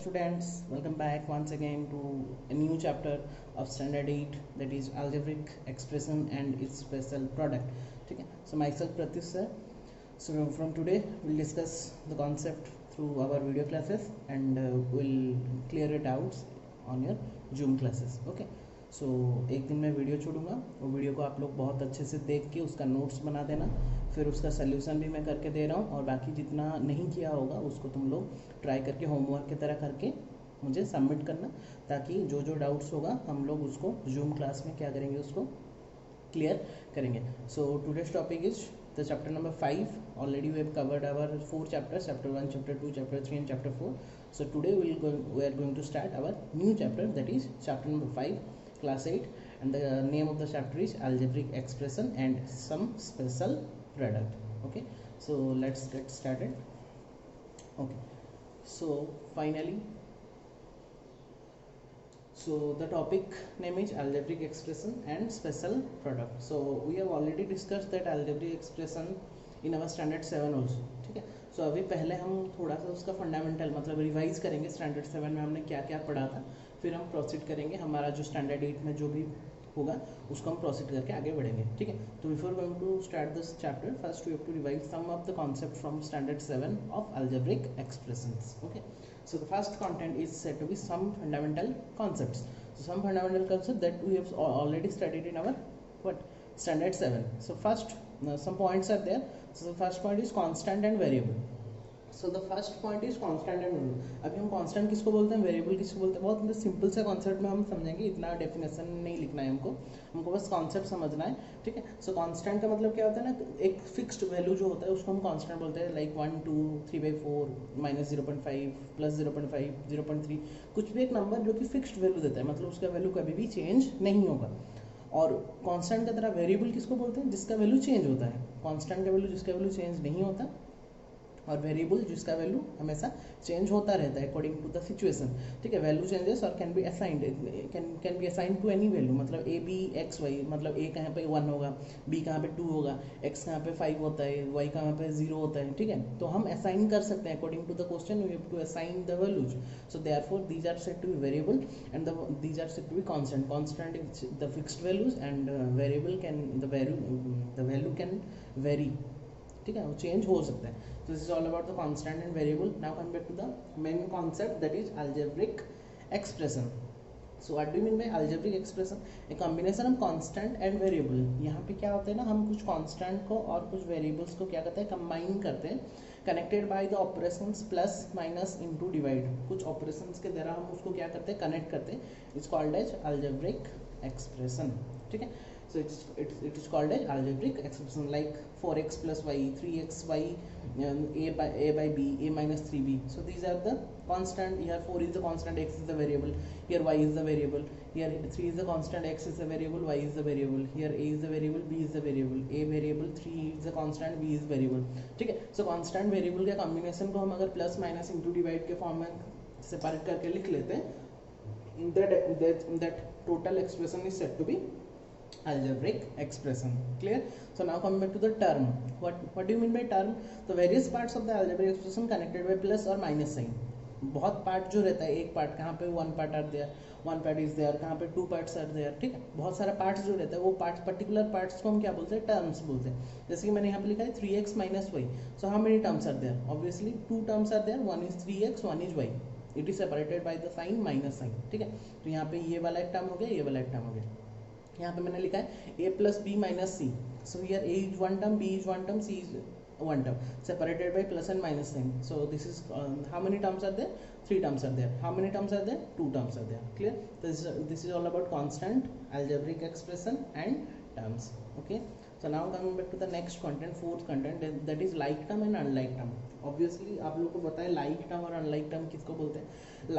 students, welcome back once again to a new chapter of standard 8, that is algebraic expression and its special product. Okay, so myself Pratyush sir. So from today we'll discuss the concept through our video classes and we'll clear your doubts on your Zoom classes. Okay, सो एक दिन मैं video छोड़ूंगा, वो video को आप लोग बहुत अच्छे से देख के उसका नोट्स बना देना, फिर उसका सल्यूशन भी मैं करके दे रहा हूँ और बाकी जितना नहीं किया होगा उसको तुम लोग ट्राई करके होमवर्क की तरह करके मुझे सबमिट करना, ताकि जो जो डाउट्स होगा हम लोग उसको जूम क्लास में क्या करेंगे, उसको क्लियर करेंगे. So today's topic is the chapter number 5. Already we have covered our 4 chapters, chapter 1, chapter 2, chapter 3 and chapter 4. So today we are going to start our new chapter, that is chapter number 5, class 8, and the name of the chapter is algebraic expression and some special product. Okay, so let's get started. Okay, so finally, so the topic name is algebraic expression and special product. So we have already discussed that algebraic expression in our standard 7 also. ठीक है, सो अभी पहले हम थोड़ा सा उसका fundamental मतलब revise करेंगे. स्टैंडर्ड 7 में हमने क्या क्या पढ़ा था, फिर हम प्रोसीड करेंगे. हमारा जो स्टैंडर्ड 8 में जो भी होगा उसको हम प्रोसीड करके आगे बढ़ेंगे. ठीक है, तो before going to start this chapter, first we have to revise some of the concept from standard 7 of algebraic expressions. Okay, so the first content is said to be some fundamental concepts. So some fundamental concepts that we have already studied in our standard 7. So first some points are there. So the first point is constant and variable. So the first point is constant and variable. अभी हम constant किसको बोलते हैं, variable किसको बोलते हैं, बहुत मतलब सिंपल सा कॉन्सेप्ट में हम समझेंगे, इतना डेफिनेशन नहीं लिखना है हमको बस कॉन्सेप्ट समझना है. ठीक है, सो कांस्टेंट का मतलब क्या होता है ना, एक फिक्स्ड वैल्यू जो होता है उसको हम कांस्टेंट बोलते हैं. लाइक 1 2 3/4 -0.5 +0.5 0.3, कुछ भी एक नंबर जो कि फिक्स्ड वैल्यू देता है, मतलब उसका वैल्यू कभी भी चेंज नहीं होगा. और कांस्टेंट की तरह वेरिएबल किसको बोलते हैं, जिसका वैल्यू चेंज होता है. कांस्टेंट का वैल्यू जिसका वैल्यू चेंज नहीं होता, और वेरिएबल जिसका वैल्यू हमेशा चेंज होता रहता है अकॉर्डिंग टू द सिचुएशन. ठीक है, वैल्यू चेंजेस और can be assigned, can be assigned to any value. मतलब ए बी एक्स वाई, मतलब ए कहाँ पे 1 होगा, बी कहाँ पे 2 होगा, एक्स कहाँ पे 5 होता है, वाई कहाँ पे 0 होता है. ठीक है, तो हम असाइन कर सकते हैं according to the question, we have to assign the values. So therefore these are said to be variable and these are said to be constant. Constant is the fixed values and variable can the value can vary. ठीक है, वो change हो सकता है. So this is all about the constant and variable. Now come back to the main concept, that is algebraic expression. So what do you mean by algebraic expression? A combination of constant and variable. यहाँ पे क्या होता है ना, हम कुछ constant को और कुछ variables को क्या करते हैं, combine करते हैं, connected by the operations plus minus into divide. कुछ operations के द्वारा हम उसको क्या करते हैं, connect करते हैं. It's called as algebraic expression. ठीक है, so it is called as algebraic expression, like 4x plus y, 3xy, a by b, a minus 3b. So these are the constant. Here 4 is the constant, x is the variable, here y is the variable, here 3 is the constant, x is the variable, y is the variable, here a is the variable, b is the variable, a variable, 3 is the constant, b is variable. ठीक है, so constant variable के combination को हम अगर plus minus into divide के form में separate करके लिख लेते हैं, that total expression is said to be algebraic expression. Clear? So now coming back to the term, what do you mean by term? The various parts of the algebraic expression connected by plus or minus sign. बहुत part जो रहता है, एक part कहाँ पे 1 part are there, 1 part is there, कहाँ पे 2 parts are there. ठीक है, बहुत सारा पार्ट्स जो रहता है, वो पार्ट्स पर्टिकुलर पार्ट्स को हम क्या बोलते हैं, टर्म्स बोलते हैं. जैसे कि मैंने यहाँ पे लिखा है 3x minus y. So how many terms are there, obviously 2 terms are there, 1 is 3x, 1 is y. It is separated by the sign minus sign. ठीक है, तो यहाँ पे ये वाला एक टर्म हो गया, ये वाला एक टर्म हो गया. यहाँ पे मैंने लिखा है a plus b minus c. So here a is 1 term, b is 1 term, c is 1 term, separated by plus and minus sign. So this is how many terms are there? 3 terms are there. How many terms are there? 2 terms are there. Clear? This is all about constant, algebraic expression and terms. Okay, so now coming back to the next content, fourth content, that is like term and unlike term. Obviously आप लोगों को पता है like term और unlike term किसको बोलते हैं.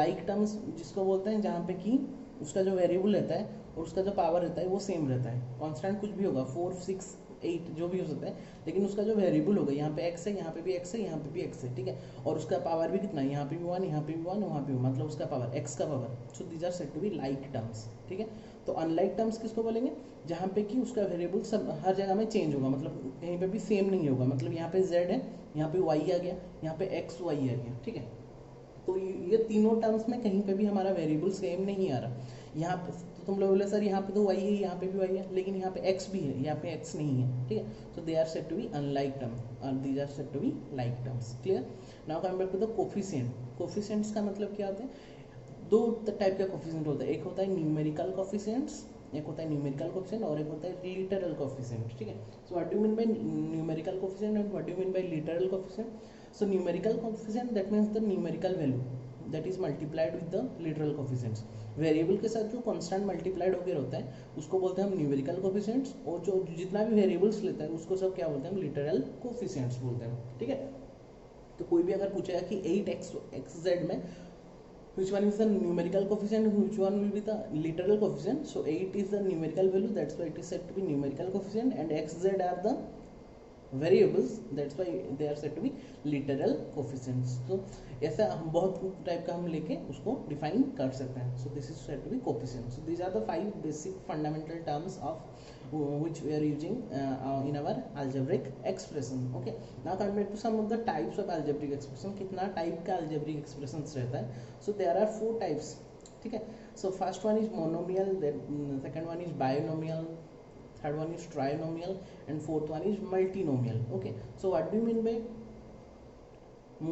Like terms जिसको बोलते हैं जहाँ पे कि उसका जो वेरिएबल रहता है और उसका जो पावर रहता है वो सेम रहता है. कांस्टेंट कुछ भी होगा, 4 6 8 जो भी हो सकता है, लेकिन उसका जो वेरिएबल होगा, यहाँ पे x है, यहाँ पे भी x है, यहाँ पे भी x है. ठीक है, और उसका पावर भी कितना है, यहाँ पे भी 1, यहाँ पे भी 1, वहाँ पे भी, मतलब उसका पावर x का power. So these are said to be like terms. ठीक है, तो अनलाइक टर्म्स किसको बोलेंगे, जहाँ पे कि उसका वेरिएबल सब हर जगह में चेंज होगा, मतलब कहीं पे भी सेम नहीं होगा. मतलब यहाँ पे z है, यहाँ पे y आ गया, यहाँ पे x y आ गया. ठीक है, तो ये तीनों टर्म्स में कहीं पे भी हमारा वेरिएबल सेम नहीं आ रहा। यहाँ पे तो तुम लोग बोले सर यहाँ पे तो y है, यहाँ पे भी y है, लेकिन यहाँ पे x भी है, यहाँ पे x नहीं है, ठीक है। so they are said to be unlike term और these are said to be like terms, clear। now coming back to the coefficient। coefficients का मतलब क्या होता है, दो टाइप का कोफिशिएंट होता है, एक होता है न्यूमेरिकल कोफिशिएंट्स, एक होता है न्यूमेरिकल कोफिशिएंट और एक होता है लिटरल कोफिशिएंट, ठीक है। So what do you mean by numerical coefficient and what do you mean by literal coefficient. So numerical coefficient that means the numerical value that is multiplied with the literal coefficients. Variable के साथ जो constant multiplied होकर होता है उसको बोलते हैं हम न्यूमेरिकल कोफिशिएंट्स, और जो जितना भी वेरिएबल्स लेता है उसको सब क्या बोलते हैं, हम लिटरल कोफिशिएंट्स बोलते हैं, ठीक है। तो कोई भी अगर पूछेगा कि 8xz में which one is the numerical coefficient, which one will be the literal coefficient, so 8 is the numerical value, that's why it is said to be numerical coefficient, and xz are the variables, that's why they are said to be literal coefficients। so ऐसा हम बहुत type का हम लेके उसको define कर सकते हैं। so this is said to be coefficient। so these are the 5 basic fundamental terms of which we are using in our algebraic expression। okay, now coming back to some of the types of algebraic expression। कितना type का algebraic expressions रहता है, so there are 4 types, ठीक है। so first one is monomial, then second one is binomial, third one is trinomial, and fourth one is multinomial। okay, so what do you mean by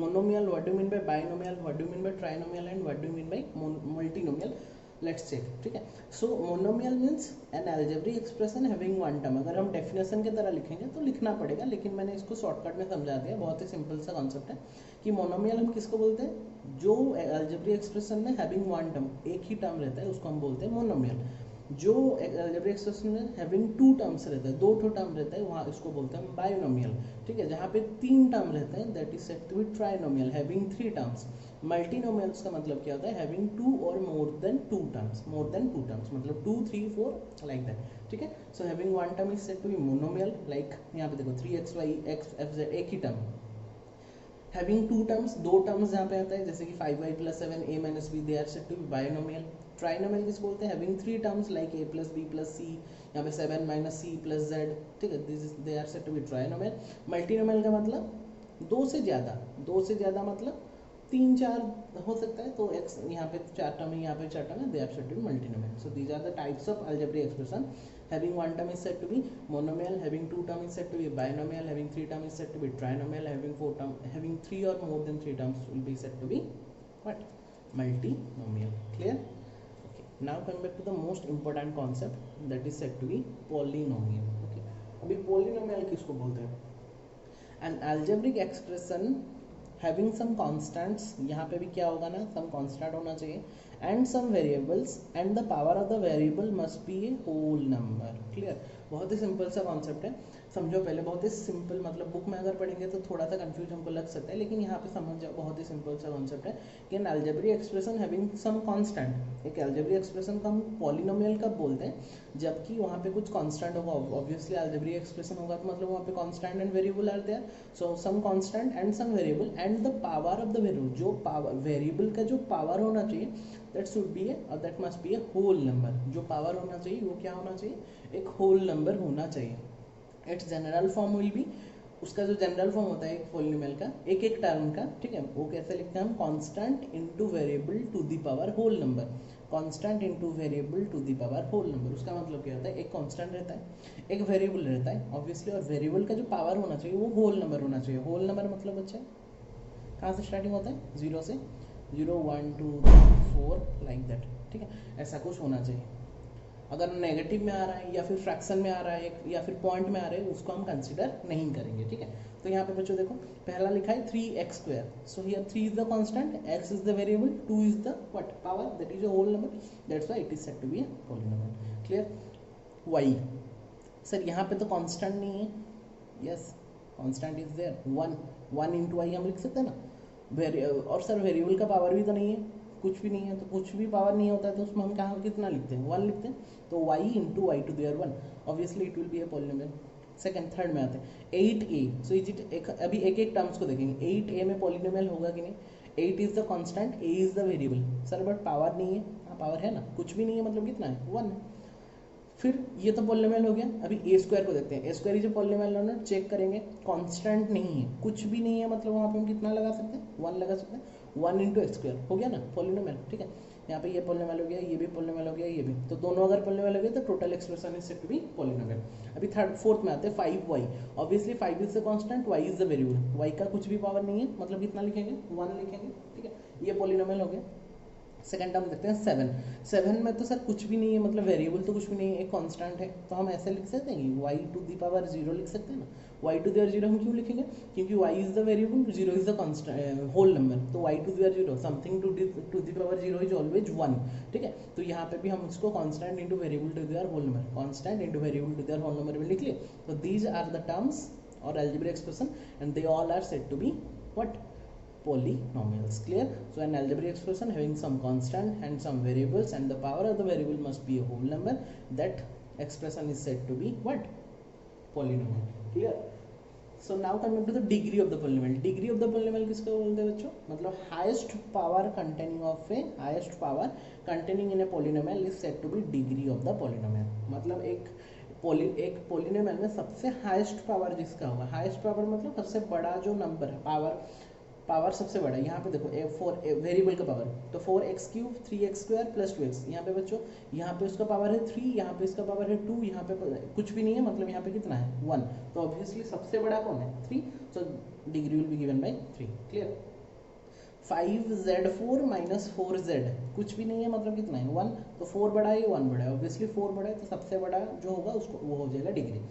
monomial, what do you mean by binomial, what do you mean by trinomial, and what do you mean by multinomial? Let's check, ठीक है। So monomial means an algebraic expression having one term. अगर हम definition की तरह लिखेंगे तो लिखना पड़ेगा, लेकिन मैंने इसको शॉर्टकट में समझा दिया, बहुत ही सिंपल सा कॉन्सेप्ट है कि मोनोमियल हम किसको बोलते हैं, जो अलजेब्रिक एक्सप्रेशन में हैविंग वन टर्म, एक ही टर्म रहता है उसको हम बोलते हैं मोनोमियल। जो अलजेब्रिक एक्सप्रेशन में हैविंग 2 टर्म्स रहता है, 2 टर्म रहता है, वहाँ इसको बोलते हैं बायोनोमियल, ठीक है। जहाँ पे 3 टर्म रहते हैं that is said to be trinomial having 3 terms. Multinomials का मतलब क्या होता है, हैविंग 2 और more than 2 terms, more than 2 terms मतलब 2 3 4 लाइक दैट, ठीक है। So having one term is said to be monomial, like यहाँ पे देखो 3xy xfz एक ही टर्म। हैविंग 2 टर्म्स, 2 टर्म्स जहाँ पे आता है जैसे कि 5y + 7 a - b, they are said to be binomial. Trinomial किस बोलते हैं, having 3 terms like a + b + c, यहाँ पे 7 - c + z, ठीक है, this is they are said to be trinomial. Multinomial का मतलब 2 से ज़्यादा मतलब 3 4 हो सकता है, तो x यहाँ पे 4 टर्म है, यहाँ पे 4 टर्म है, they are said to be multinomial. So these are the types of algebraic expression. Having 1 term is said to be monomial, having 2 term is said to be binomial, having 3 term is said to be trinomial, having 3 or more than 3 terms will be said to be what, multinomial, clear। okay, now coming back to the most important concept that is said to be polynomial। okay, अभी polynomial किसको बोलते हैं, an algebraic expression having some constants, यहाँ पे भी क्या होगा ना, some constant होना चाहिए, and some variables and the power of the variable must be a whole number, clear। बहुत ही सिंपल सा कॉन्सेप्ट है, समझो पहले, बहुत ही सिंपल, मतलब बुक में अगर पढ़ेंगे तो थोड़ा सा कंफ्यूज हमको लग सकता है, लेकिन यहाँ पे समझ जाओ, बहुत ही सिंपल सा कॉन्सेप्ट है कि an algebraic expression having some constant. एक अलजेब्रिक एक्सप्रेशन को हम पॉलिनोमियल कब बोलते हैं, जबकि वहाँ पे कुछ कांस्टेंट होगा, ऑब्वियसली अलजेब्रिक एक्सप्रेशन होगा तो मतलब वहाँ पे constant and variable are there, so some constant and some variable and the power of the variable, जो पावर वेरिएबल का जो पावर होना चाहिए दैट शुड बी ए और that must be a whole number. जो पावर होना चाहिए वो क्या होना चाहिए, एक होल नंबर होना चाहिए। It's general form will be, उसका जो जनरल फॉर्म होता है एक पॉलिनोमियल का, एक एक टर्म का, ठीक है, वो कैसे लिखते हैं हम, constant into variable to the power whole number, constant into variable to the power whole number. उसका मतलब क्या होता है, एक कांस्टेंट रहता है, एक वेरिएबल रहता है ऑब्वियसली, और वेरिएबल का जो पावर होना चाहिए वो होल नंबर होना चाहिए। होल नंबर मतलब बच्चे कहाँ से स्टार्टिंग होता है, 0 से, 0 1 2 3 4 लाइक दैट, ठीक है, ऐसा कुछ होना चाहिए। अगर नेगेटिव में आ रहा है या फिर फ्रैक्शन में आ रहा है या फिर पॉइंट में आ रहा है उसको हम कंसीडर नहीं करेंगे, ठीक है। तो यहाँ पे बच्चों देखो पहला लिखा है 3x², so here 3 is the constant, x is the variable, 2 is the what, power, that is a whole number, that's why it is said to be a polynomial, clear. y, sir यहाँ पे तो constant नहीं है, yes constant is there, 1 into y हम लिख सकते हैं ना, और सर वेरिएबल का पावर भी तो नहीं है, कुछ भी नहीं है, तो कुछ भी पावर नहीं होता है तो उसमें हम कहाँ कितना लिखते हैं, 1 लिखते हैं, तो y into y to there 1, obviously it will be a polynomial. Second, third में आते हैं 8a, सो इज इट, अभी एक एक टर्म्स को देखेंगे, 8a में पॉलिनोमियल होगा कि नहीं, 8 is the constant, a is the variable, sir but power नहीं है, हाँ पावर है ना, कुछ भी नहीं है मतलब कितना है, 1 है। फिर ये तो पॉलिनोमियल हो गया, अभी a² को देखते हैं, a² is polynomial not, check करेंगे, कांस्टेंट नहीं है, कुछ भी नहीं है, मतलब वहाँ पे हम कितना लगा सकते हैं, 1 लगा सकते हैं, 1 इंटू एक्स स्क्वायर हो गया ना पॉलिनोमियल, ठीक है। यहाँ पे ये पॉलिनोमियल हो गया, ये भी पॉलिनोमियल हो गया, ये भी, तो दोनों अगर पॉलिनोमियल हो गए तो total expression is said to be polynomial. अभी थर्ड फोर्थ में आते हैं 5y। Obviously 5 is the constant, y is the variable, y का कुछ भी पावर नहीं है, मतलब कितना लिखेंगे 1 लिखेंगे, ठीक है। ये पॉलिनोमियल हो गया। सेकंड टर्म देखते हैं 7। 7 में तो सर कुछ भी नहीं है, मतलब वेरिएबल तो कुछ भी नहीं है, एक कांस्टेंट है, तो हम ऐसे लिख सकते हैं y टू द पावर 0 लिख सकते हैं ना। y टू द पावर 0 हम क्यों लिखेंगे, क्योंकि y is the variable, 0 is the constant whole number, तो y to the power 0 something to the power 0 is always 1, ठीक है। तो यहाँ पे भी हम उसको constant into variable to the power whole number, constant into variable to the power whole number में लिख लिए। तो दीज आर द टर्म्स और algebraic expression and they all are said to be what, polynomials. Clear? So an algebraic expression having some constant and some variables and the power of the variable must be a whole number, that expression is said to be what, polynomial. Clear? So now coming to the degree of the polynomial. Degree of the polynomial किसको बोलते हैं बच्चों, मतलब highest power containing of a highest power containing in a polynomial is said to be degree of the polynomial. मतलब एक polynomial में सबसे highest power जिसका होगा, हाईएस्ट पावर मतलब सबसे बड़ा जो नंबर है, पावर सबसे बड़ा है। यहाँ पे देखो वेरिएबल का पावर, तो 4x cube 3x square plus 2x, यहाँ पे बच्चों यहाँ पे उसका पावर है 3, यहाँ पे इसका पावर है 2, यहाँ पे कुछ भी नहीं है, मतलब यहाँ पे कितना है 1, तो ऑब्वियसली सबसे बड़ा कौन है 3, सो degree will be given by 3। Clear? 5z4 minus 4z कुछ भी नहीं है, मतलब कितना है 1, तो 4 बड़ा है 1 बड़ा है, ऑब्वियसली 4 बड़ा है, तो सबसे बड़ा जो होगा उसको वो हो जाएगा डिग्री।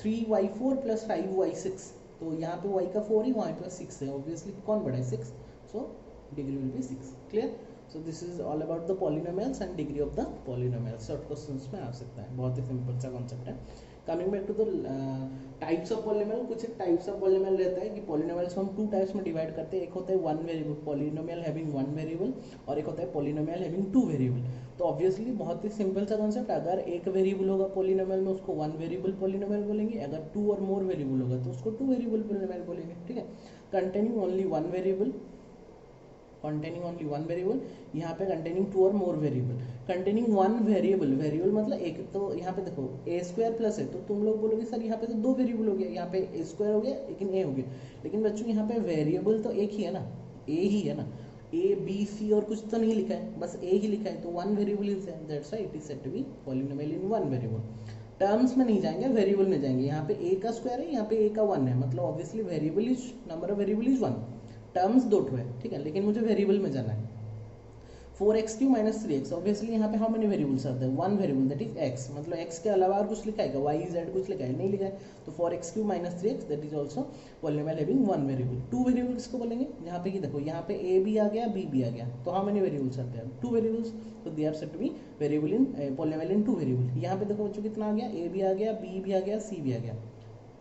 3y4 प्लस 5y6, तो यहाँ पे y का 4 ही, वहाँ पे 6 है, ऑब्वियसली कौन बड़ा है 6, so degree will be 6। Clear? So this is all about the polynomials and degree of the polynomials. Short questions में आ सकता है, बहुत ही सिंपल सा कॉन्सेप्ट है। Coming back to the types of polynomial, कुछ एक टाइप्स ऑफ पॉलिनोमियल रहता है कि पॉलिनोमियल्स को हम 2 टाइप्स में डिवाइड करते हैं, एक होता है 1 वेरिएबल पॉलिनोमियल हैविंग 1 वेरिएबल, और एक होता है पॉलिनोमियल हैविंग 2 वेरिएबल। तो ऑब्वियसली बहुत ही सिंपल सा कॉन्सेप्ट, अगर एक वेरिएबल होगा पॉलिनोमियल में उसको 1 वेरिएबल पॉलिनोमियल बोलेंगे, अगर 2 और मोर वेरिएबल होगा तो उसको 2 वेरिएबल पॉलिनोमियल बोलेंगे, ठीक है। Containing only 1 variable, containing only one variable, यहाँ पे containing 2 और more variable, containing 1 variable, variable मतलब एक, तो यहाँ पे देखो a स्क्वायर प्लस है, तो तुम लोग बोलोगे सर यहाँ पे तो 2 वेरिएबल हो गया, यहाँ पे a स्क्वायर हो गया लेकिन a हो गया, लेकिन बच्चों यहाँ पे वेरिएबल तो एक ही है ना, a ही है ना, a b c और कुछ तो नहीं लिखा है, बस a ही लिखा है, तो 1 variable is there, that's why it is said to be polynomial in 1 variable. Terms में नहीं जाएंगे, वेरिएबल में जाएंगे, यहाँ पे a का स्क्वायर है, यहाँ पे a का 1 है, मतलब obviously variable is number of variable is 1, terms 2 है, ठीक है, लेकिन मुझे वेरिएबल में जाना है। 4x³ माइनस 3x, ऑब्वियसली यहाँ पे हाउ मेनी वेरिएबल्स आते हैं, 1 वेरिएबल दैट इज x, मतलब x के अलावा और कुछ लिखा है क्या, y z कुछ लिखा है नहीं लिखा है, तो 4x³ minus 3x that is also polynomial having 1 variable. 2 variable किसको बोलेंगे, यहाँ पे कि देखो यहाँ पे a भी आ गया b भी आ गया, तो हाउ मेनी वेरिएबल्स आते हैं 2 वेरिएबल्स, तो they are said to be variable in polynomial in 2 variable. यहाँ पे देखो बच्चों कितना आ गया, a भी आ गया, b भी आ गया, c भी आ गया,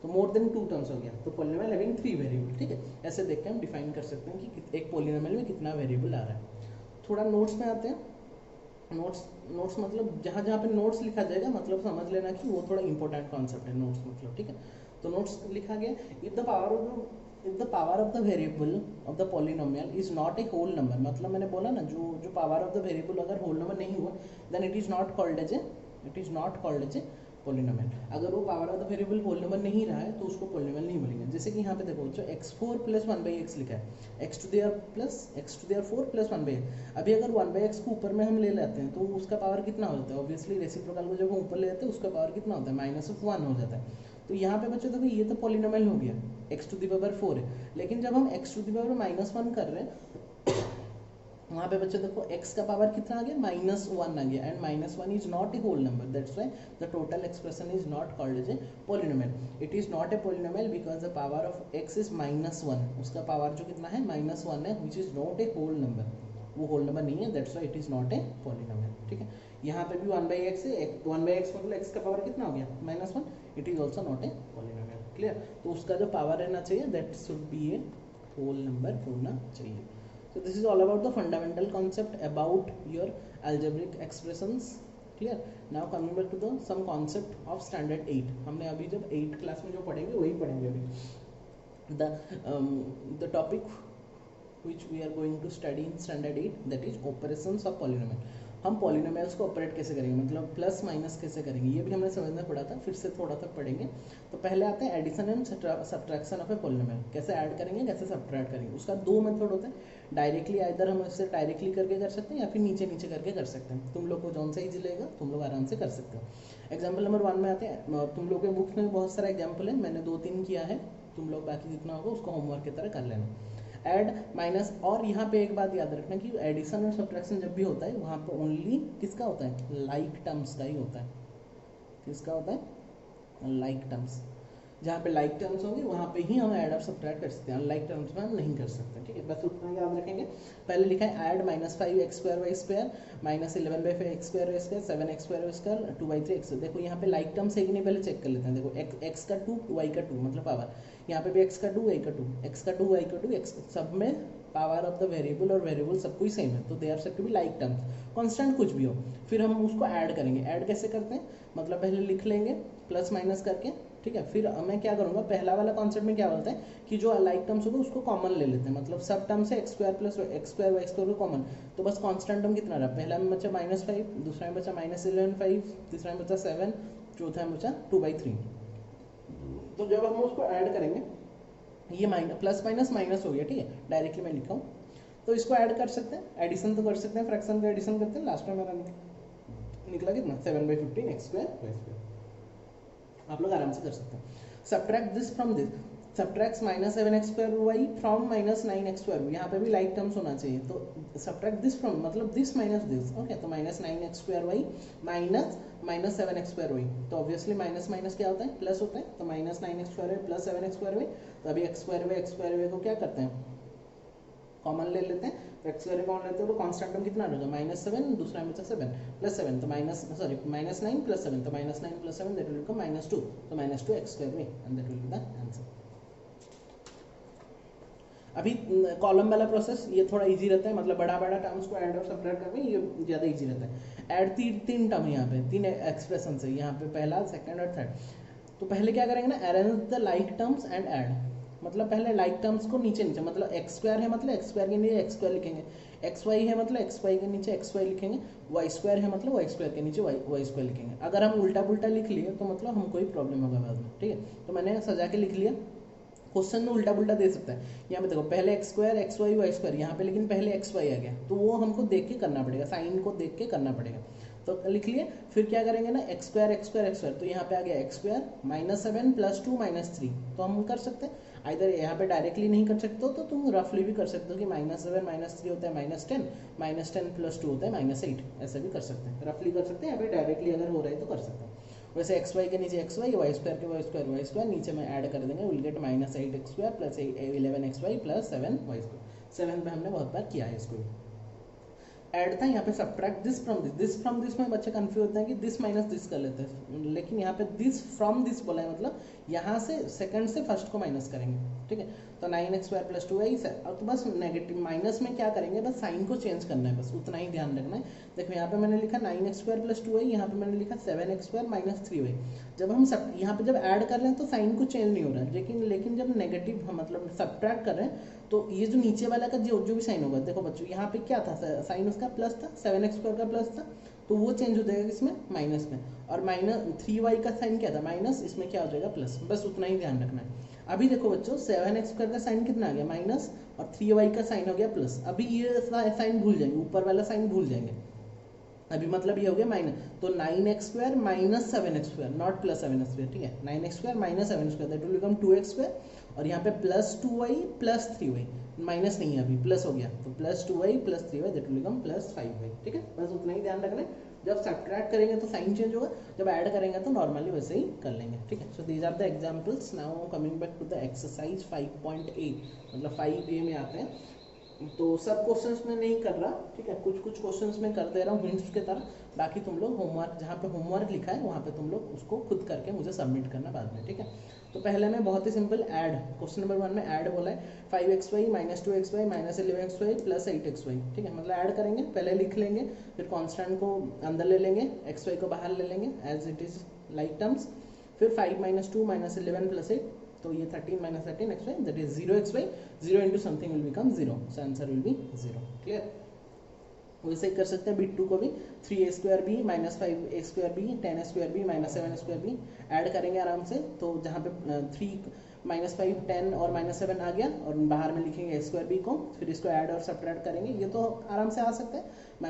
तो मोर देन 2 टर्म्स हो गया, तो पॉलिनोमियल हैविंग 3 वेरिएबल, ठीक है। ऐसे देख के हम डिफाइन कर सकते हैं कि एक पॉलिनोमियल में कितना वेरिएबल आ रहा है। थोड़ा नोट्स में आते हैं। नोट्स मतलब जहाँ जहाँ पे नोट्स लिखा जाएगा, मतलब समझ लेना कि वो थोड़ा इंपॉर्टेंट कॉन्सेप्ट है नोट्स मतलब, ठीक है। तो नोट्स लिखा गया, if the power of the variable of the polynomial is not a whole number, मतलब मैंने बोला ना जो पावर ऑफ द वेरिएबल अगर होल नंबर नहीं हुआ then it is not called as a polynomial. अगर वो power of the variable whole number नहीं रहा है तो उसको पॉलिनोमियल नहीं बोलेंगे। जैसे कि यहाँ पे देखो बच्चों x4 प्लस 1/x लिखा है, x to their 4 plus 1/x। अभी अगर 1/x को ऊपर में हम ले लेते हैं तो उसका पावर कितना हो जाता है, ऑब्वियसली रेसिप्रोकल को जब हम ऊपर ले लेते हैं उसका पावर कितना होता है, -1 हो जाता है। तो यहाँ पे बच्चों देखो ये तो पॉलिनोमियल हो गया, x टू द पावर 4 है, लेकिन जब हम x टू द पावर -1 कर रहे हैं वहाँ पे बच्चों देखो x का पावर कितना आ गया, -1 आ गया, and -1 is not a whole number, that's why the total expression is not called as a polynomial. It is not a polynomial because the power of x is -1, उसका पावर जो कितना है -1 है, which is not a whole number, वो whole number नहीं है, that's why it is not a polynomial, ठीक है। यहाँ पे भी 1/x है, 1/x मतलब x का पावर कितना हो गया -1, it is also not a polynomial. Clear? तो उसका जो पावर रहना चाहिए that should be a whole number होना चाहिए। So this is all about the fundamental concept about your algebraic expressions. Clear? Now coming back to the some concept of standard 8. हमने अभी जब 8th क्लास में जो पढ़ेंगे वही पढ़ेंगे अभी। The topic which we are going to study in standard 8 that is operations of polynomial. हम पॉलिनोमियल्स को ऑपरेट कैसे करेंगे, मतलब प्लस माइनस कैसे करेंगे, ये भी हमने समझना पड़ा था, फिर से थोड़ा सा पढ़ेंगे। तो पहले आते हैं addition and subtraction of a polynomial, कैसे ऐड करेंगे कैसे सब्ट्रैक्ट करेंगे। उसका दो मेथड होता है, डायरेक्टली आइदर हम इससे डायरेक्टली करके कर सकते हैं या फिर नीचे नीचे करके कर सकते हैं। तुम लोग को जौन सा ईजी लगेगा तुम लोग आराम से कर सकते हो। एग्जाम्पल नंबर 1 में आते हैं। तुम लोग के बुक में बहुत सारा एग्जाम्पल है, मैंने 2-3 किया है, तुम लोग बाकी जितना होगा उसको होमवर्क की तरह कर लेना। ऐड माइनस, और यहाँ पे एक बात याद रखना कि एडिशन और सब्ट्रैक्शन जब भी होता है वहाँ पे ओनली किसका होता है, लाइक टर्म्स का ही होता है। किसका होता है, लाइक टर्म्स। जहाँ पे लाइक टर्म्स होंगे वहाँ पे ही हम ऐड और सब्ट्रैक्ट कर सकते हैं, अनलाइक टर्म्स में हम नहीं कर सकते। ठीक है, बस उतना याद रखेंगे। पहले लिखा है add -5x² minus 11/5x² 7x² 2/3x। देखो यहाँ पे लाइक टर्म्स है कि नहीं पहले चेक कर लेते हैं। देखो x का 2 y का 2 मतलब पावर, यहाँ पे भी x का 2 y का 2, x का 2 y का 2, x सब में पावर ऑफ द वेरिएबल और वेरिएबल सब कुछ सेम है, तो they are said to be like terms, constant कुछ भी हो। फिर हम उसको ऐड करेंगे। ऐड कैसे करते हैं, मतलब पहले लिख लेंगे प्लस माइनस करके। ठीक है, फिर मैं क्या करूँगा, पहला वाला कॉन्सेप्ट में क्या बोलते हैं कि जो लाइक टर्म्स होगा उसको कॉमन ले लेते हैं, मतलब सब टर्म से x² + x² y² को कॉमन। तो बस कांस्टेंट टर्म कितना रहा, पहला में बचा -5, दूसरा में बचा -11/5, तीसरा में बचा 7, चौथा में बचा 2/3। तो जब हम उसको ऐड करेंगे, ये प्लस माइनस माइनस हो गया। ठीक है, डायरेक्टली मैं लिखा हूँ, तो इसको ऐड कर सकते हैं, एडिशन तो कर सकते हैं, फ्रैक्शन का एडिशन करते हैं। लास्ट में मेरा निकला कितना, 7/15 x² y²। आप लोग आराम से कर सकते हैं। Subtract this from this, subtract -7x² from -9x²। यहाँ पे भी लाइक टर्म्स होना चाहिए, तो सब्ट्रैक्ट दिस फ्रॉम मतलब दिस माइनस दिस। ओके, तो -9x² माइनस -7x² तो ऑब्वियसली माइनस माइनस क्या होता है, प्लस होता है, तो -9x² + 7x²। तो अभी x² को क्या करते हैं, कॉमन ले लेते हैं। तो x² कॉमन लेते हैं तो कांस्टेंट टर्म कितना रहेगा, -7, दूसरा में 7 + 7 तो -9 + 7 तो -9 + 7 दैट विल बिकम -2, तो -2x² and that will be the answer. अभी कॉलम वाला प्रोसेस ये थोड़ा इजी रहता है, मतलब बड़ा बड़ा टर्म्स को ऐड और सब्ट्रैक्ट करना ये ज़्यादा इजी रहता है। ऐड तीन टर्म यहाँ पे, 3 एक्सप्रेशन है यहाँ पे, पहला सेकंड और थर्ड। तो पहले क्या करेंगे ना, arrange the like terms and add, मतलब पहले लाइक टर्म्स को नीचे नीचे, मतलब x² है मतलब x² के नीचे x² लिखेंगे, xy है मतलब xy के नीचे xy लिखेंगे, y² है मतलब y² के नीचे y² लिखेंगे। अगर हम उल्टा पुल्टा लिख लिए तो मतलब हमको ही प्रॉब्लम होगा बाद में। ठीक है, तो मैंने सजा के लिख लिया। क्वेश्चन में उल्टा पुल्टा दे सकता है, यहाँ पे देखो पहले x² xy y², यहाँ पे लेकिन पहले xy आ गया, तो वो हमको देख के करना पड़ेगा, साइन को देख के करना पड़ेगा। तो लिख लिए, फिर क्या करेंगे ना, x², तो यहाँ पे आ गया x² -7 + 2 -3, तो हम कर सकते हैं इधर यहाँ पे डायरेक्टली नहीं कर सकते हो तो तुम रफली भी कर सकते हो कि -7 -3 होता है -10, -10 + 2 होता है -8, ऐसा भी कर सकते हैं, रफली कर सकते हैं। यहाँ पे डायरेक्टली अगर हो रहा है तो कर सकते हैं। वैसे xy के नीचे xy, y² के y² नीचे में ऐड कर देंगे, will get -8x² + 11xy + 7y²। 7 पे हमने बहुत बार किया है इसको। ऐड था, यहाँ पे सब्ट्रैक्ट दिस फ्रॉम दिस में बच्चे कंफ्यूज होते हैं कि दिस माइनस दिस कर लेते हैं, लेकिन यहाँ पे दिस फ्रॉम दिस बोला है, मतलब यहाँ से सेकंड से फर्स्ट को माइनस करेंगे। ठीक है, तो 9x² + 2y, और तो बस नेगेटिव माइनस में क्या करेंगे, बस साइन को चेंज करना है, बस उतना ही ध्यान रखना है। देखो यहाँ पे मैंने लिखा 9x² + 2y, यहाँ पे मैंने लिखा 7x² - 3y। जब हम सब यहाँ पे जब ऐड कर रहे हैं तो साइन को चेंज नहीं हो रहा है, लेकिन जब नेगेटिव मतलब सब्ट्रैक्ट कर रहे हैं तो ये जो नीचे वाला का जो भी साइन होगा, देखो बच्चों यहाँ पे क्या था, साइन उसका प्लस था, 7x² का प्लस था, तो वो चेंज हो जाएगा इसमें माइनस में, और -3y का साइन क्या था माइनस, इसमें क्या हो जाएगा प्लस, बस उतना ही ध्यान रखना है। अभी देखो बच्चों 7x² का साइन कितना आ गया माइनस, और 3y का साइन हो गया प्लस। अभी ये साइन भूल जाएंगे, ऊपर वाला साइन भूल जाएंगे। अभी मतलब ये हो गया माइनस, तो 9x² - 7x², नॉट + 7x²। ठीक है, 9x² - 7x², that will become 2x², और यहाँ पे +2y + 3y, माइनस नहीं है अभी प्लस हो गया, तो +2y + 3y that will become +5y। ठीक है, बस उतना ही ध्यान रखना है। जब सब्ट्रैक्ट करेंगे तो साइन चेंज होगा, जब ऐड करेंगे तो नॉर्मली वैसे ही कर लेंगे। ठीक है, so these are the examples. Now coming back to the exercise 5.a, मतलब 5a में आते हैं। तो सब क्वेश्चंस में नहीं कर रहा, ठीक है, कुछ क्वेश्चंस में कर दे रहा हूँ हिंट्स के तरह। बाकी तुम लोग होमवर्क, जहाँ पे होमवर्क लिखा है वहाँ पे तुम लोग उसको खुद करके मुझे सबमिट करना बाद में। ठीक है, तो पहले में बहुत ही सिंपल ऐड, क्वेश्चन नंबर 1 में ऐड बोला है 5xy - 2xy - 11xy + 8xy। ठीक है, मतलब ऐड करेंगे, पहले लिख लेंगे, फिर कांस्टेंट को अंदर ले लेंगे, xy को बाहर ले लेंगे as it is like terms, फिर 5 - 2 - 11 + 8, तो ये 13 - 13xy, that is 0xy, 0 into something will become 0, so answer will be 0. Clear? वैसे ही कर सकते हैं बिट 2 को भी, 3a² b minus 5a² b 10a² b minus 7a² b add करेंगे आराम से। तो जहाँ पे 3 माइनस 5 10 और माइनस 7 आ गया और बाहर में लिखेंगे a² b को, फिर इसको ऐड और सब्ट्रैक्ट करेंगे, ये तो आराम से आ सकता है।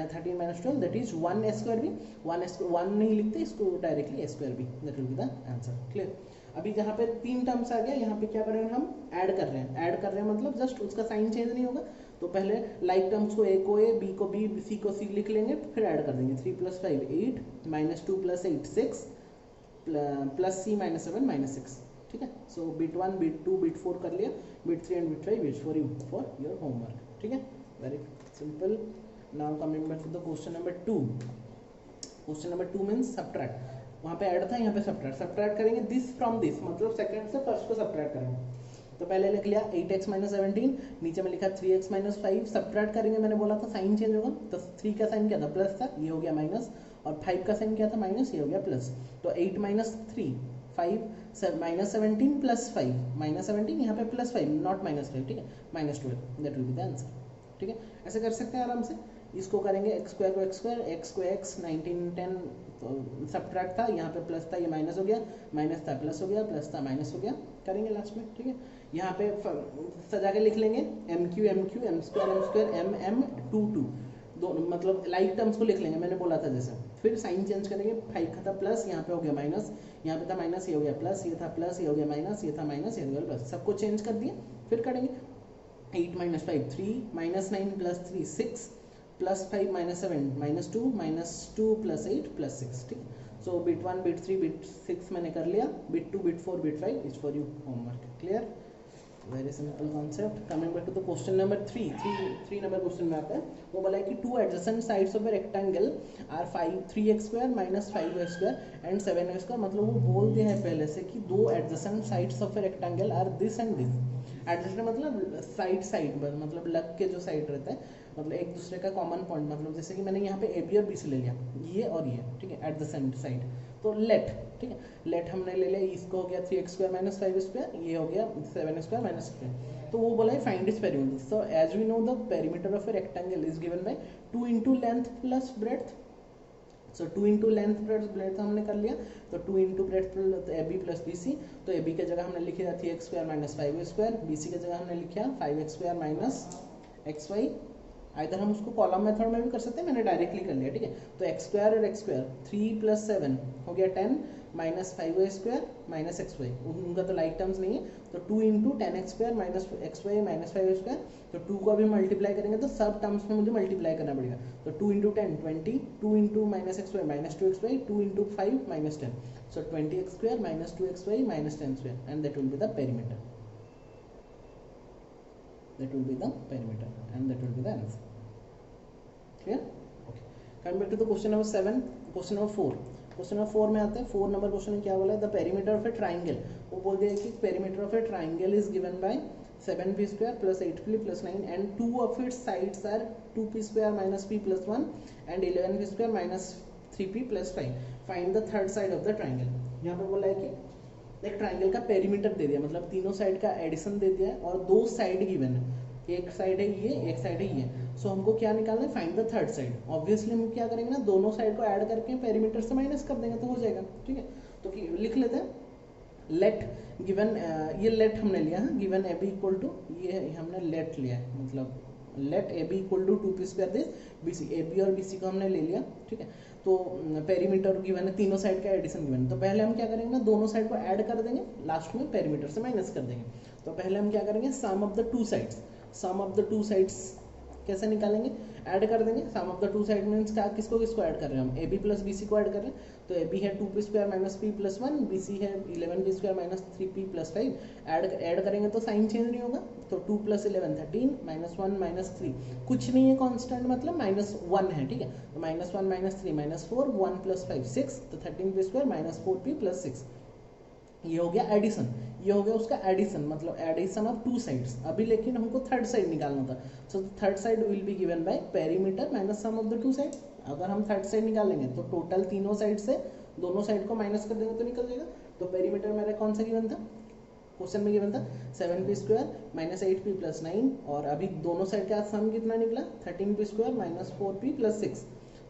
13 minus 12 that is 1a² b, 1 नहीं लिखते इसको directly a² b, that will be the answer. Clear. अभी जहाँ पे 3 टर्म्स आ गया, यहाँ पे क्या करेंगे हम ऐड कर रहे हैं, ऐड कर रहे हैं मतलब जस्ट उसका साइन चेंज नहीं होगा। तो पहले लाइक टर्म्स को ए को ए, बी को बी, सी को सी लिख लेंगे, फिर ऐड कर देंगे। 3 + 5 8 माइनस 2 + 8 6 प्लस सी माइनस 7 माइनस 6। ठीक है। सो बिट 1 बिट 2 बिट 4 कर लिया, bit 3 and bit 5 is for you for your homework. ठीक है, very simple. Now coming back to the question number 2। Question number 2 means subtract. वहाँ पे ऐड था, यहाँ पे सब्ट्रैक्ट करेंगे दिस फ्रॉम दिस, मतलब सेकंड से फर्स्ट को सब्ट्रैक्ट करेंगे। तो पहले लिख लिया 8x माइनस 17, नीचे में लिखा 3x माइनस 5, सब्ट्रैक्ट करेंगे, मैंने बोला था साइन चेंज होगा। तो 3 का साइन क्या था, प्लस था, ये हो गया माइनस, और 5 का साइन क्या था, माइनस, ये हो गया प्लस। तो 8 माइनस 3 5 माइनस 17 प्लस 5 माइनस 17, यहाँ पे प्लस 5 नॉट माइनस 5। ठीक है, minus 12, that will be the answer. ठीक है, ऐसे कर सकते हैं आराम से। इसको करेंगे x² को x² को x 19 10, तो सब्ट्रैक्ट था, यहाँ पे प्लस था, ये माइनस हो गया, माइनस था प्लस हो गया, प्लस था माइनस हो गया, करेंगे लास्ट में। ठीक है, यहाँ पे सजा के लिख लेंगे MQ MQ m² m 2 2, दोनों मतलब लाइक टर्म्स को लिख लेंगे, मैंने बोला था जैसे। फिर साइन चेंज करेंगे, 5 का था प्लस, यहाँ पे हो गया माइनस, यहाँ पे था माइनस, ये हो गया प्लस, ये था प्लस, ये हो गया माइनस, ये था माइनस, ये हो गया प्लस, सबको चेंज कर दिया। फिर करेंगे 8 minus 5 3 minus 9 plus 3 6 plus 5 minus 7 minus 2 plus 8 plus 6। ठीक है, सो बिट 1 बिट 3 बिट 6 मैंने कर लिया, bit 2 bit 4 bit 5 is for you homework. Clear, very simple concept. Coming back to the question number 3 number question में आता है, वो बोला है कि 2 adjacent sides of a rectangle are 3x² minus 5y² and 7y², मतलब वो बोल दिया है पहले से कि 2 adjacent sides of a rectangle are this and this. Adjacent मतलब साइड मतलब लग के जो साइड रहता है, मतलब एक दूसरे का कॉमन पॉइंट, मतलब जैसे कि मैंने यहाँ पे ए बी और बी से ले लिया, ये और ये। ठीक है, एडजेसेंट साइड, तो लेट, ठीक है, लेट हमने ले लिया, इसको हो गया 3x² माइनस 5y², ये हो गया 7y² माइनस 6। तो वो बोला है find its perimeter. So as we know the perimeter of a rectangle is given by 2 into length plus breadth. So 2 into length plus breadth हमने कर लिया, तो 2 into breadth A B plus B C. तो A B की जगह हमने लिखा 3x² minus 5y², B C की जगह हमने लिखा 5x² माइनस xy। इधर हम उसको कॉलम मेथड में भी कर सकते हैं, मैंने डायरेक्टली कर लिया। ठीक है, तो x² और x² 3 + 7 हो गया 10 माइनस 5y² माइनस xy, उनका तो लाइक टर्म्स नहीं है। तो 2 into 10x² minus xy minus 5y², तो 2 को अभी मल्टीप्लाई करेंगे तो सब टर्म्स में मुझे मल्टीप्लाई करना पड़ेगा। तो 2 into 10 20, 2 into minus xy minus 2xy, 2 into 5 minus 10, so 20x² minus 2xy minus 10² and that will be the perimeter. That will be the perimeter and that will be the answer. Clear? Okay. Coming back to the question number 7, question number 4. Question number 4 में आते हैं। 4 number question में क्या बोला है, the perimeter of a triangle। वो बोल दिया कि perimeter of a triangle is given by 7p² plus 8p plus 9 and 2 of its sides are 2p² minus p plus 1 and 11p² minus 3p plus 5. Find the third side of the triangle। यहाँ पे बोला है कि एक triangle का perimeter दे दिया, मतलब तीनों साइड का एडिशन दे दिया है और 2 साइड गिवन है, एक साइड है ये, एक साइड है ये। सो हमको क्या निकालना है, find the third side. Obviously हम क्या करेंगे ना, दोनों साइड को ऐड करके पेरीमीटर से माइनस कर देंगे तो हो जाएगा। ठीक है, तो लिख लेते हैं लेट गिवन, ये लेट हमने लिया है, given A B equal to, ये हमने लेट लिया है, मतलब let A B equal to 2p² this B C, A B और बी सी को हमने ले लिया। ठीक है, तो पेरीमीटर गिवन है, तीनों साइड का एडिशन गिवन है। तो पहले हम क्या करेंगे ना, दोनों साइड को ऐड कर देंगे, लास्ट में पेरीमीटर से माइनस कर देंगे। तो पहले हम क्या करेंगे, sum of the 2 sides, sum of the 2 sides कैसे निकालेंगे, ऐड कर देंगे। Sum of the 2 side means क्या, किसको किसको ऐड कर रहे हैं हम, A B plus B C को ऐड कर रहे हैं। तो ए बी है 2p² minus p plus 1, B C है 11p² minus 3p plus 5। Add करेंगे तो साइन चेंज नहीं होगा, तो 2 + 11 13 माइनस 1 माइनस 3, कुछ नहीं है कांस्टेंट, मतलब -1 है। ठीक है, तो -1 माइनस 3 माइनस 4, 1 + 5 6, तो 13p² माइनस 4p प्लस 6। ये हो गया एडिशन, ये हो गया उसका एडिशन, मतलब एडिशन ऑफ 2 साइड्स। अभी लेकिन हमको थर्ड साइड निकालना था, so third side will be given by perimeter minus sum of the 2 side. अगर हम थर्ड साइड निकालेंगे तो टोटल तीनों साइड से दोनों साइड को माइनस कर देंगे तो निकल जाएगा। तो पेरीमीटर मेरा कौन सा गिवन था, क्वेश्चन में गिवन था 7p square minus 8p plus 9, और अभी दोनों साइड का सम कितना निकला 13p square minus 4p plus 6।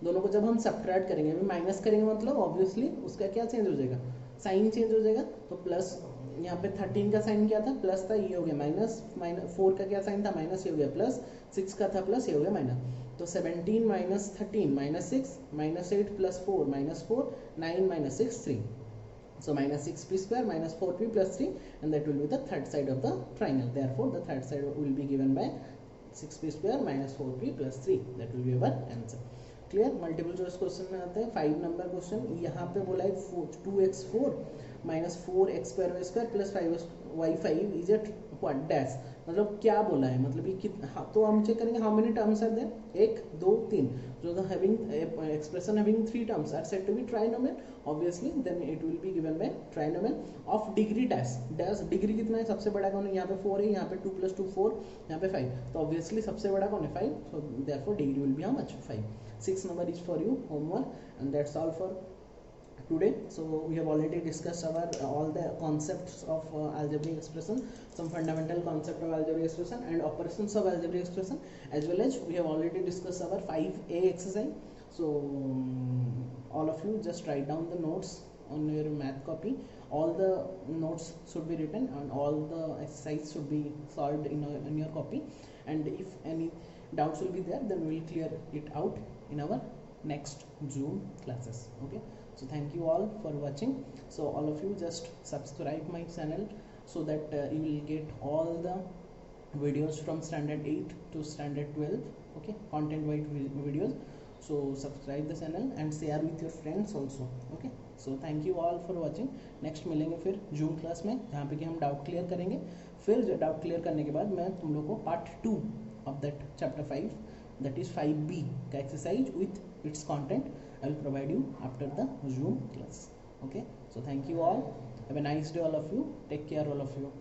दोनों को जब हम सब्ट्रैक्ट करेंगे, अभी माइनस करेंगे मतलब ऑब्वियसली उसका क्या चेंज हो जाएगा, साइन चेंज हो जाएगा। तो प्लस यहाँ पे 13 का साइन क्या था, प्लस था, ये हो गया माइनस, 4 का क्या साइन था, माइनस, ये हो गया प्लस, 6 का था प्लस, ये हो गया माइनस। तो 17 minus 13 minus 6 minus 8 plus 4 minus 4 9 minus 6 3। So minus 6p square minus 4p plus 3, and that will be the third side of the triangle. Therefore, the third side will be given by 6p square minus 4p plus 3. That will be our answer. Clear. Multiple choice question में आता है 5 number question. यहाँ पे बोला है 2x4 minus 4x square Y square plus 5y5 is at what dash, मतलब क्या बोला है, मतलब ये कितना। हाँ, तो हम चेक करेंगे how many terms are there, 1 2 3। So the having expression having 3 terms are said to be trinomial, obviously then it will be given by trinomial of degree dash dash। Degree कितना है, सबसे बड़ा कौन है, यहाँ पे 4 है, यहाँ पे 2 + 2 4, यहाँ पे 5, तो ऑब्वियसली सबसे बड़ा कौन है 5। so therefore degree will be how much 5। 6 number is for you homework, and that's all for today. So we have already discussed our all the concepts of algebraic expression, some fundamental concept of algebraic expression and operations of algebraic expression, as well as we have already discussed our 5a exercise. So all of you just write down the notes on your math copy. All the notes should be written and all the exercise should be solved in your copy, and if any doubts will be there, then we will clear it out in our next Zoom classes. Okay, so thank you all for watching. So all of you just subscribe my channel so that you will get all the videos from standard 8 to standard 12, okay, content wise videos. So subscribe the channel and share with your friends also. Okay, so thank you all for watching. next मिलेंगे फिर zoom class में, जहाँ पे कि हम doubt clear करेंगे। फिर doubt clear करने के बाद मैं तुम लोग को part 2 of that chapter 5, that is 5b का exercise with its content I will provide you after the Zoom class. Okay, so thank you all, have a nice day all of you, take care all of you.